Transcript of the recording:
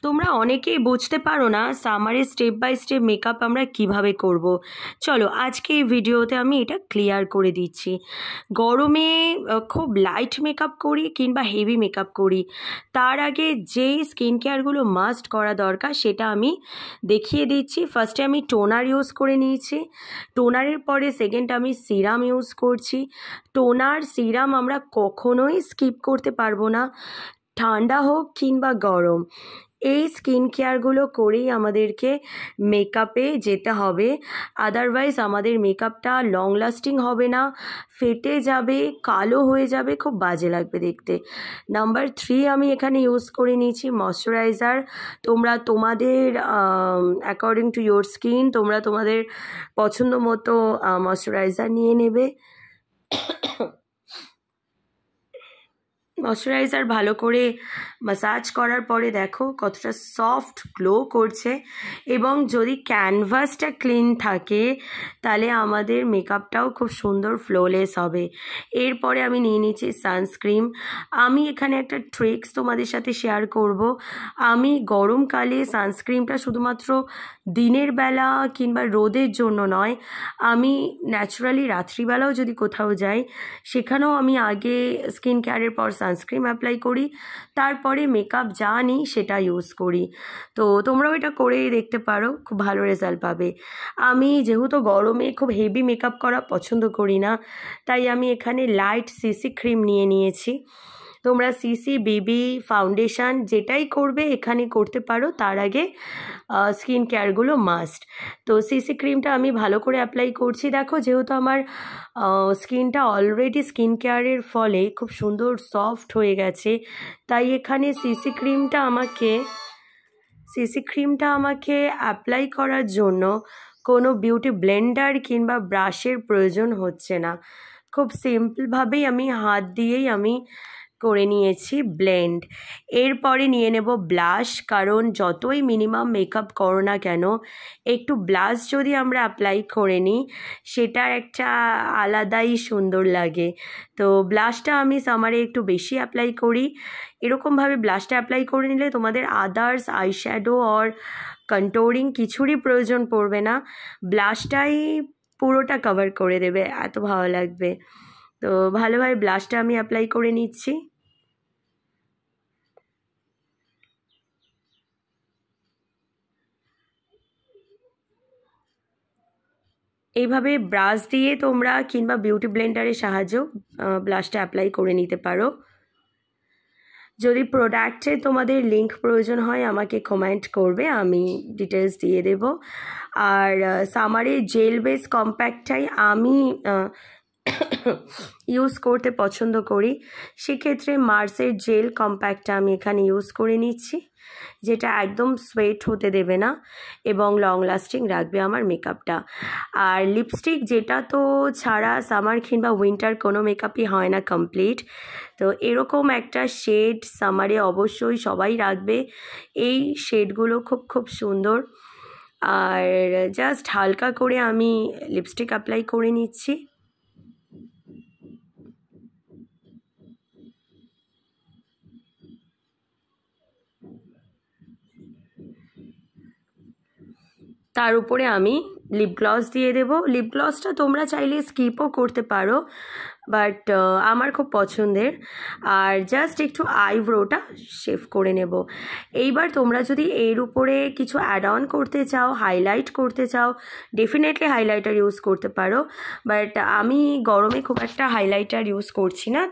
তোমরা অনেকেই বুঝতে পারো না সামারে স্টেপ বাই স্টেপ মেকআপ আমরা কিভাবে করব। চলো আজকে এই ভিডিওতে আমি এটা ক্লিয়ার করে দিচ্ছি। গরমে খুব লাইট মেকআপ করি কিংবা হেভি মেকআপ করি, তার আগে যেই স্কিন কেয়ারগুলো মাস্ট করা দরকার সেটা আমি দেখিয়ে দিচ্ছি। ফার্স্টে আমি টোনার ইউজ করে নিয়েছি, টোনারের পরে সেকেন্ড আমি সিরাম ইউজ করছি। টোনার সিরাম আমরা কখনোই স্কিপ করতে পারবো না, ঠান্ডা হোক কিংবা গরম। এই স্কিন কেয়ারগুলো করেই আমাদেরকে মেকআপে যেতে হবে, আদারওয়াইজ আমাদের মেকআপটা লং লাস্টিং হবে না, ফেটে যাবে, কালো হয়ে যাবে, খুব বাজে লাগবে দেখতে। নাম্বার 3 আমি এখানে ইউজ করে নিয়েছি ময়শ্চারাইজার। তোমরা তোমাদের অ্যাকর্ডিং টু ইয়োর স্কিন তোমরা তোমাদের পছন্দ মতো ময়শ্চারাইজার নিয়ে নেবে। ময়শ্চারাইজার ভালো করে ম্যাসাজ করার পরে দেখো কতটা সফট গ্লো করছে, এবং যদি ক্যানভাসটা ক্লিন থাকে তাহলে আমাদের মেকআপটাও খুব সুন্দর ফ্লোলেস হবে। এরপরে আমি নিয়ে নিচ্ছি সানস্ক্রিন। আমি এখানে একটা ট্রিক্স তোমাদের সাথে শেয়ার করব। আমি গরমকালে সানস্ক্রিনটা শুধুমাত্র দিনের বেলা কিংবা রোদের জন্য নয়, আমি ন্যাচারালি রাত্রিবেলাও যদি কোথাও যাই সেখানেও আমি আগে স্কিন কেয়ারের পর সানস্ক্রিন অ্যাপ্লাই করি, তারপরে মেকআপ যা নিই সেটা ইউজ করি। তো তোমরাও এটা করে দেখতে পারো, খুব ভালো রেজাল্ট পাবে। আমি যেহেতু গরমে খুব হেভি মেকআপ করা পছন্দ করি না, তাই আমি এখানে লাইট সিসি ক্রিম নিয়ে নিয়েছি। তোমরা সিসি, বিবি, ফাউন্ডেশন যেটাই করবে এখানে করতে পারো, তার আগে স্কিন কেয়ারগুলো মাস্ট। তো সিসি ক্রিমটা আমি ভালো করে অ্যাপ্লাই করছি। দেখো যেহেতু আমার স্কিনটা অলরেডি স্কিন কেয়ারের ফলে খুব সুন্দর সফট হয়ে গেছে, তাই এখানে সিসি ক্রিমটা আমাকে অ্যাপ্লাই করার জন্য কোনো বিউটি ব্লেন্ডার কিংবা ব্রাশের প্রয়োজন হচ্ছে না। খুব সিম্পলভাবেই আমি হাত দিয়েই আমি করে নিয়েছি ব্লেন্ড। এরপরে নিয়ে নেব ব্লাশ, কারণ যতই মিনিমাম মেকআপ করো না কেন একটু ব্লাশ যদি আমরা অ্যাপ্লাই করে নিই সেটার একটা আলাদাই সুন্দর লাগে। তো ব্লাশটা আমি সামারে একটু বেশি অ্যাপ্লাই করি। এরকমভাবে ব্লাশটা অ্যাপ্লাই করে নিলে তোমাদের আদার্স আইশ্যাডো আর কন্ট্যুরিং কিছুরই প্রয়োজন পড়বে না, ব্লাশটাই পুরোটা কভার করে দেবে, এত ভালো লাগবে। তো ভালোভাবে ব্লাশটা আমি অ্যাপ্লাই করে নিচ্ছি। এইভাবে ব্রাশ দিয়ে তোমরা কিংবা বিউটি ব্লেন্ডারের সাহায্যেও ব্লাশটা অ্যাপ্লাই করে নিতে পারো। যদি প্রোডাক্টে তোমাদের লিঙ্ক প্রয়োজন হয় আমাকে কমেন্ট করবে, আমি ডিটেলস দিয়ে দেব। আর সামারে জেল বেস কম্প্যাক্টটাই আমি ইউজ করতে পছন্দ করি, সেক্ষেত্রে মার্সের জেল কম্প্যাক্টটা আমি এখানে ইউজ করে নিচ্ছি, যেটা একদম সোয়েট হতে দেবে না এবং লং লাস্টিং রাখবে আমার মেকআপটা। আর লিপস্টিক, যেটা তো ছাড়া সামার কিংবা উইন্টার কোনো মেকআপই হয় না কমপ্লিট। তো এরকম একটা শেড সামারে অবশ্যই সবাই রাখবে, এই শেডগুলো খুব খুব সুন্দর। আর জাস্ট হালকা করে আমি লিপস্টিক অ্যাপ্লাই করে নিচ্ছি। তার উপরে আমি লিপ গ্লস দিয়ে দেব। লিপ গ্লসটা তোমরা চাইলে স্কিপও করতে পারো, বাট আমার খুব পছন্দের। আর জাস্ট একটু আইব্রোটা শেভ করে নেব। এইবার তোমরা যদি এর উপরে কিছু অ্যাড অন করতে চাও, হাইলাইট করতে চাও, ডেফিনেটলি হাইলাইটার ইউজ করতে পারো, বাট আমি গরমে খুব একটা হাইলাইটার ইউজ করছি না।